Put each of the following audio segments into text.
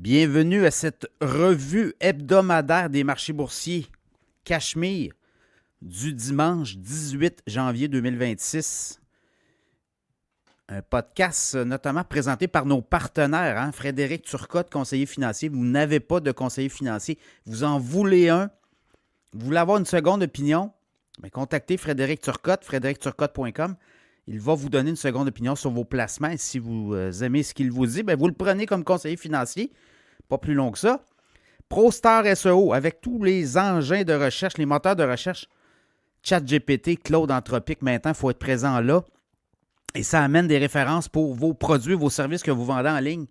Bienvenue à cette revue hebdomadaire des marchés boursiers Cachemire du dimanche 18 janvier 2026. Un podcast notamment présenté par nos partenaires, Frédéric Turcotte, conseiller financier. Vous n'avez pas de conseiller financier, vous en voulez un. Vous voulez avoir une seconde opinion? Bien, contactez Frédéric Turcotte, frédéricturcotte.com. Il va vous donner une seconde opinion sur vos placements. Et si vous aimez ce qu'il vous dit, bien, vous le prenez comme conseiller financier. Pas plus long que ça. ProStar SEO, avec tous les engins de recherche, les moteurs de recherche, ChatGPT, Claude Anthropique, maintenant, il faut être présent là. Et ça amène des références pour vos produits, vos services que vous vendez en ligne.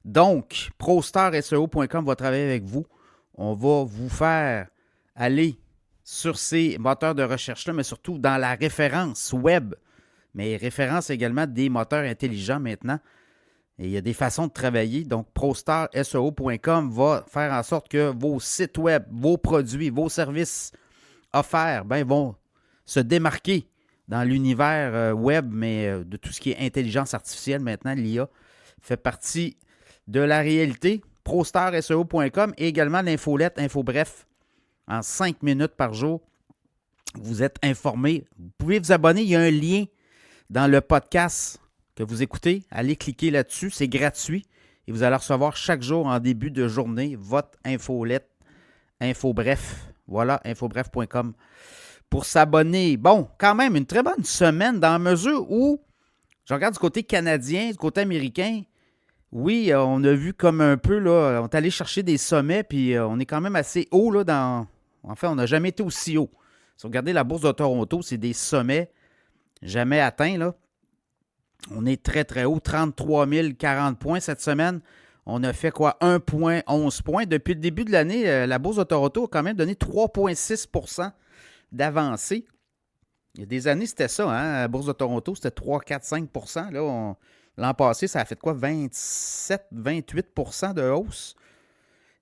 Donc, ProStarSEO.com va travailler avec vous. On va vous faire aller sur ces moteurs de recherche-là, mais surtout dans la référence web. Mais référence également des moteurs intelligents maintenant. Et il y a des façons de travailler. Donc, ProStarSEO.com va faire en sorte que vos sites web, vos produits, vos services offerts vont se démarquer dans l'univers web, mais de tout ce qui est intelligence artificielle maintenant, l'IA fait partie de la réalité. ProStarSEO.com et également l'infolette InfoBref. En 5 minutes par jour, vous êtes informé. Vous pouvez vous abonner. Il y a un lien dans le podcast que vous écoutez. Allez cliquer là-dessus. C'est gratuit. Et vous allez recevoir chaque jour en début de journée votre infolette InfoBref. Voilà, infobref.com. Pour s'abonner. Bon, quand même, une très bonne semaine dans la mesure où, je regarde du côté canadien, du côté américain, oui, on a vu comme un peu, là, on est allé chercher des sommets, puis on est quand même assez haut, là, en fait, on n'a jamais été aussi haut. Si vous regardez la bourse de Toronto, c'est des sommets jamais atteints, là. On est très, très haut, 33 040 points cette semaine. On a fait quoi? 1,11 points. Depuis le début de l'année, la bourse de Toronto a quand même donné 3,6 % d'avancée. Il y a des années, c'était ça, La bourse de Toronto, c'était 3, 4, 5 %. Là, l'an passé, ça a fait quoi? 27, 28 % de hausse.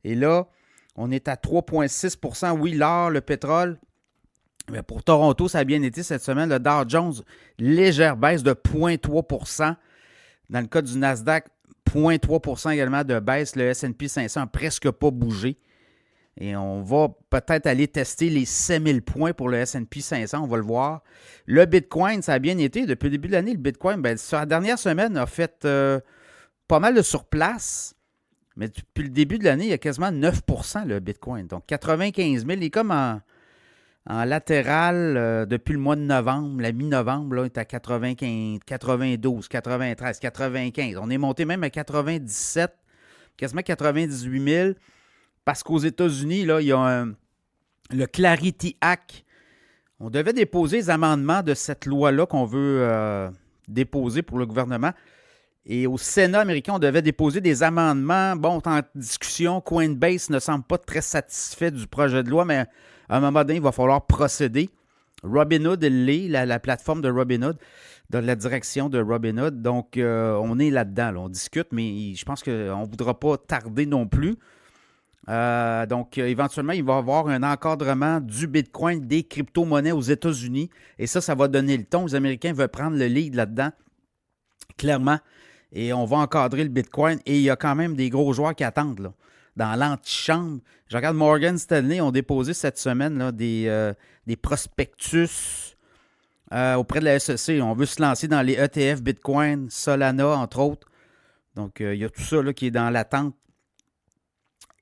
Et là, on est à 3,6 %. Oui, l'or, le pétrole. Mais pour Toronto, ça a bien été cette semaine. Le Dow Jones, légère baisse de 0,3 %. Dans le cas du Nasdaq, 0,3 % également de baisse. Le S&P 500 n'a presque pas bougé. Et on va peut-être aller tester les 7000 points pour le S&P 500. On va le voir. Le Bitcoin, ça a bien été. Depuis le début de l'année, le Bitcoin, sur la dernière semaine, a fait pas mal de surplace. Mais depuis le début de l'année, il y a quasiment 9 % le Bitcoin. Donc, 95 000. Il est comme en latéral depuis le mois de novembre. La mi-novembre, là, il est à 95, 92, 93, 95. On est monté même à 97, quasiment 98 000. Parce qu'aux États-Unis, là, il y a le Clarity Act. On devait déposer les amendements de cette loi-là qu'on veut déposer pour le gouvernement. Et au Sénat américain, on devait déposer des amendements. Bon, en discussion, Coinbase ne semble pas très satisfait du projet de loi, mais à un moment donné, il va falloir procéder. Robinhood l'est, la plateforme de Robinhood, dans la direction de Robinhood. Donc, on est là-dedans. Là, on discute, mais je pense qu'on ne voudra pas tarder non plus. Donc, éventuellement, il va y avoir un encadrement du Bitcoin, des crypto-monnaies aux États-Unis. Et ça va donner le ton. Les Américains veulent prendre le lead là-dedans, clairement. Et on va encadrer le Bitcoin. Et il y a quand même des gros joueurs qui attendent, là, dans l'antichambre. Je regarde Morgan Stanley ont déposé cette semaine là, des prospectus auprès de la SEC. On veut se lancer dans les ETF Bitcoin, Solana, entre autres. Donc, il y a tout ça là, qui est dans l'attente.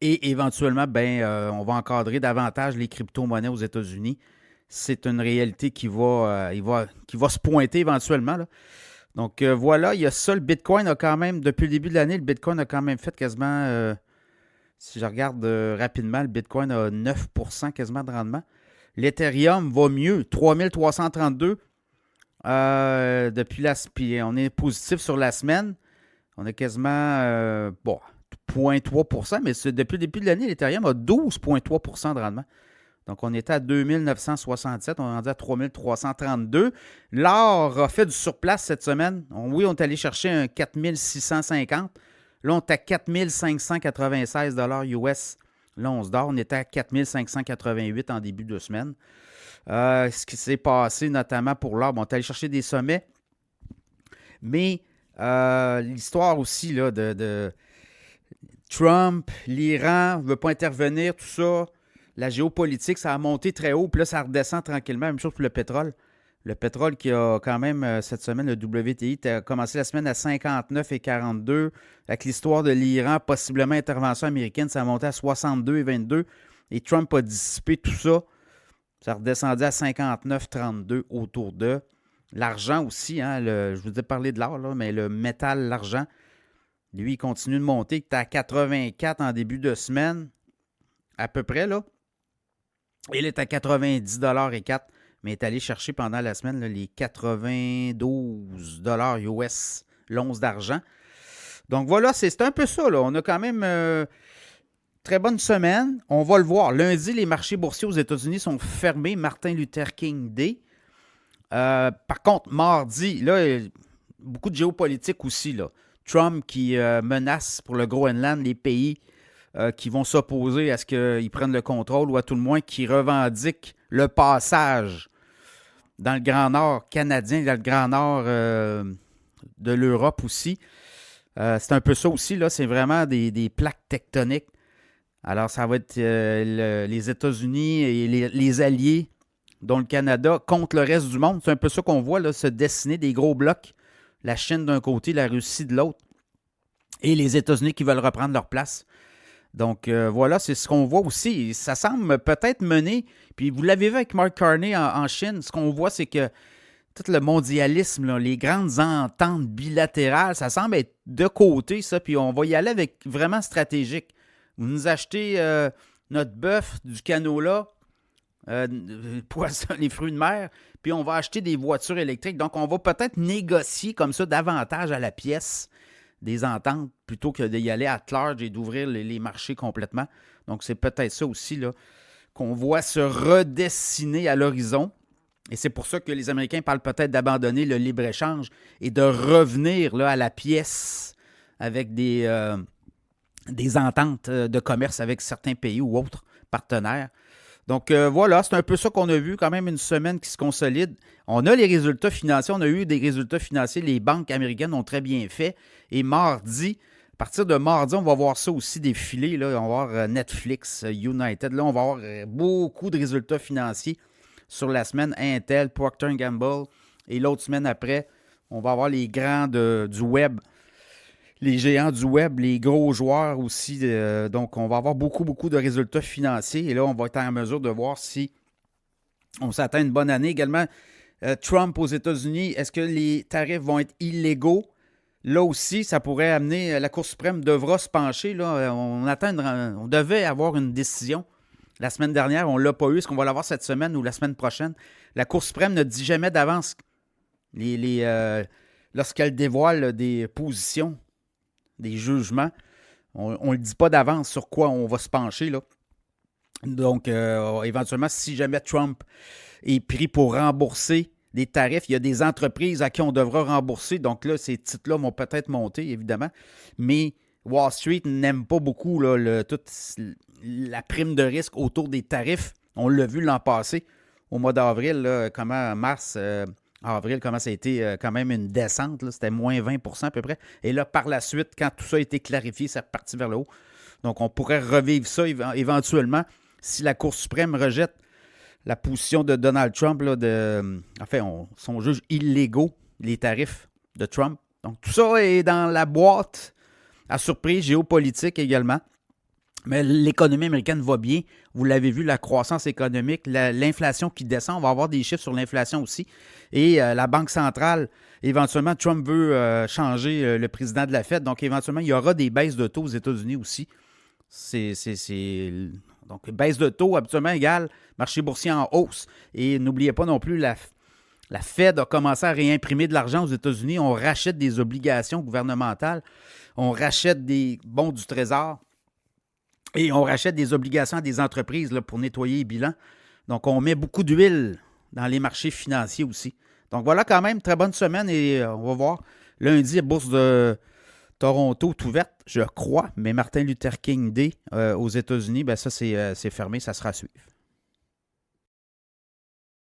Et éventuellement, on va encadrer davantage les crypto-monnaies aux États-Unis. C'est une réalité qui va se pointer éventuellement, là. Donc voilà, il y a ça. Le Bitcoin a quand même, depuis le début de l'année, le Bitcoin a quand même fait quasiment, si je regarde rapidement, le Bitcoin a 9 % quasiment de rendement. L'Ethereum va mieux, 3332 depuis puis on est positif sur la semaine. On a quasiment, 0,3 %, mais depuis le début de l'année, l'Ethereum a 12,3 % de rendement. Donc, on était à 2967, on est rendu à 3332. L'or a fait du surplace cette semaine. Oui, on est allé chercher un 4650. Là, on est à 4596 US l'once d'or. On était à 4588 en début de semaine. Ce qui s'est passé notamment pour l'or, on est allé chercher des sommets. Mais l'histoire aussi là, Trump, l'Iran ne veut pas intervenir, tout ça. La géopolitique, ça a monté très haut, puis là, ça redescend tranquillement. Même chose pour le pétrole. Le pétrole qui a quand même, cette semaine, le WTI, a commencé la semaine à 59,42. Avec l'histoire de l'Iran, possiblement intervention américaine, ça a monté à 62,22. Et Trump a dissipé tout ça. Ça redescendait à 59,32 autour d'eux. L'argent aussi, hein, je vous ai parlé de l'or, là, mais le métal, l'argent, lui, il continue de monter. Il était à 84 en début de semaine, à peu près, là. Il est à 90,04 $, mais il est allé chercher pendant la semaine là, les 92 $ US, l'once d'argent. Donc voilà, c'est un peu ça, là. On a quand même très bonne semaine. On va le voir. Lundi, les marchés boursiers aux États-Unis sont fermés. Martin Luther King Day. Par contre, mardi, là, beaucoup de géopolitique aussi, là. Trump qui menace pour le Groenland les pays qui vont s'opposer à ce qu'ils prennent le contrôle ou à tout le moins qui revendiquent le passage dans le Grand Nord canadien, dans le Grand Nord de l'Europe aussi. C'est un peu ça aussi, là. C'est vraiment des plaques tectoniques. Alors, ça va être les États-Unis et les alliés, dont le Canada, contre le reste du monde. C'est un peu ça qu'on voit là, se dessiner des gros blocs. La Chine d'un côté, la Russie de l'autre. Et les États-Unis qui veulent reprendre leur place. Donc, voilà, c'est ce qu'on voit aussi. Ça semble peut-être mener, puis vous l'avez vu avec Mark Carney en Chine, ce qu'on voit, c'est que tout le mondialisme, là, les grandes ententes bilatérales, ça semble être de côté, ça, puis on va y aller avec vraiment stratégique. Vous nous achetez notre bœuf, du canola, poisson, les fruits de mer, puis on va acheter des voitures électriques. Donc, on va peut-être négocier comme ça davantage à la pièce des ententes plutôt que d'y aller à large et d'ouvrir les marchés complètement. Donc, c'est peut-être ça aussi là, qu'on voit se redessiner à l'horizon. Et c'est pour ça que les Américains parlent peut-être d'abandonner le libre-échange et de revenir là, à la pièce avec des ententes de commerce avec certains pays ou autres partenaires. Donc voilà, c'est un peu ça qu'on a vu, quand même une semaine qui se consolide. On a les résultats financiers, on a eu des résultats financiers, les banques américaines ont très bien fait. Et mardi, à partir de mardi, on va voir ça aussi défiler. Là. On va voir Netflix, United, là, on va avoir beaucoup de résultats financiers sur la semaine. Intel, Procter & Gamble, et l'autre semaine après, on va avoir les grands du web. Les géants du web, les gros joueurs aussi. Donc, on va avoir beaucoup de résultats financiers. Et là, on va être en mesure de voir si on s'atteint une bonne année. Également, Trump aux États-Unis, est-ce que les tarifs vont être illégaux? Là aussi, ça pourrait amener, la Cour suprême devra se pencher. Là, on devait avoir une décision la semaine dernière. On ne l'a pas eu. Est-ce qu'on va l'avoir cette semaine ou la semaine prochaine? La Cour suprême ne dit jamais d'avance lorsqu'elle dévoile des positions, des jugements. On ne le dit pas d'avance sur quoi on va se pencher, là. Donc, éventuellement, si jamais Trump est pris pour rembourser des tarifs, il y a des entreprises à qui on devra rembourser. Donc là, ces titres-là vont peut-être monter, évidemment. Mais Wall Street n'aime pas beaucoup là, toute la prime de risque autour des tarifs. On l'a vu l'an passé, au mois d'avril, là, avril, comment ça a été quand même une descente. Là, c'était moins 20 % à peu près. Et là, par la suite, quand tout ça a été clarifié, ça est reparti vers le haut. Donc, on pourrait revivre ça éventuellement si la Cour suprême rejette la position de Donald Trump. Là, son juge illégaux, les tarifs de Trump. Donc, tout ça est dans la boîte à surprise géopolitique également. Mais l'économie américaine va bien. Vous l'avez vu, la croissance économique, l'inflation qui descend. On va avoir des chiffres sur l'inflation aussi. Et la Banque centrale, éventuellement, Trump veut changer le président de la Fed. Donc, éventuellement, il y aura des baisses de taux aux États-Unis aussi. Donc, baisse de taux, habituellement, égale marché boursier en hausse. Et n'oubliez pas non plus, la Fed a commencé à réimprimer de l'argent aux États-Unis. On rachète des obligations gouvernementales. On rachète des bons du Trésor. Et on rachète des obligations à des entreprises là, pour nettoyer les bilans. Donc, on met beaucoup d'huile dans les marchés financiers aussi. Donc, voilà quand même, très bonne semaine et on va voir. Lundi, la bourse de Toronto est ouverte, je crois, mais Martin Luther King Day aux États-Unis, ben ça, c'est fermé, ça sera à suivre.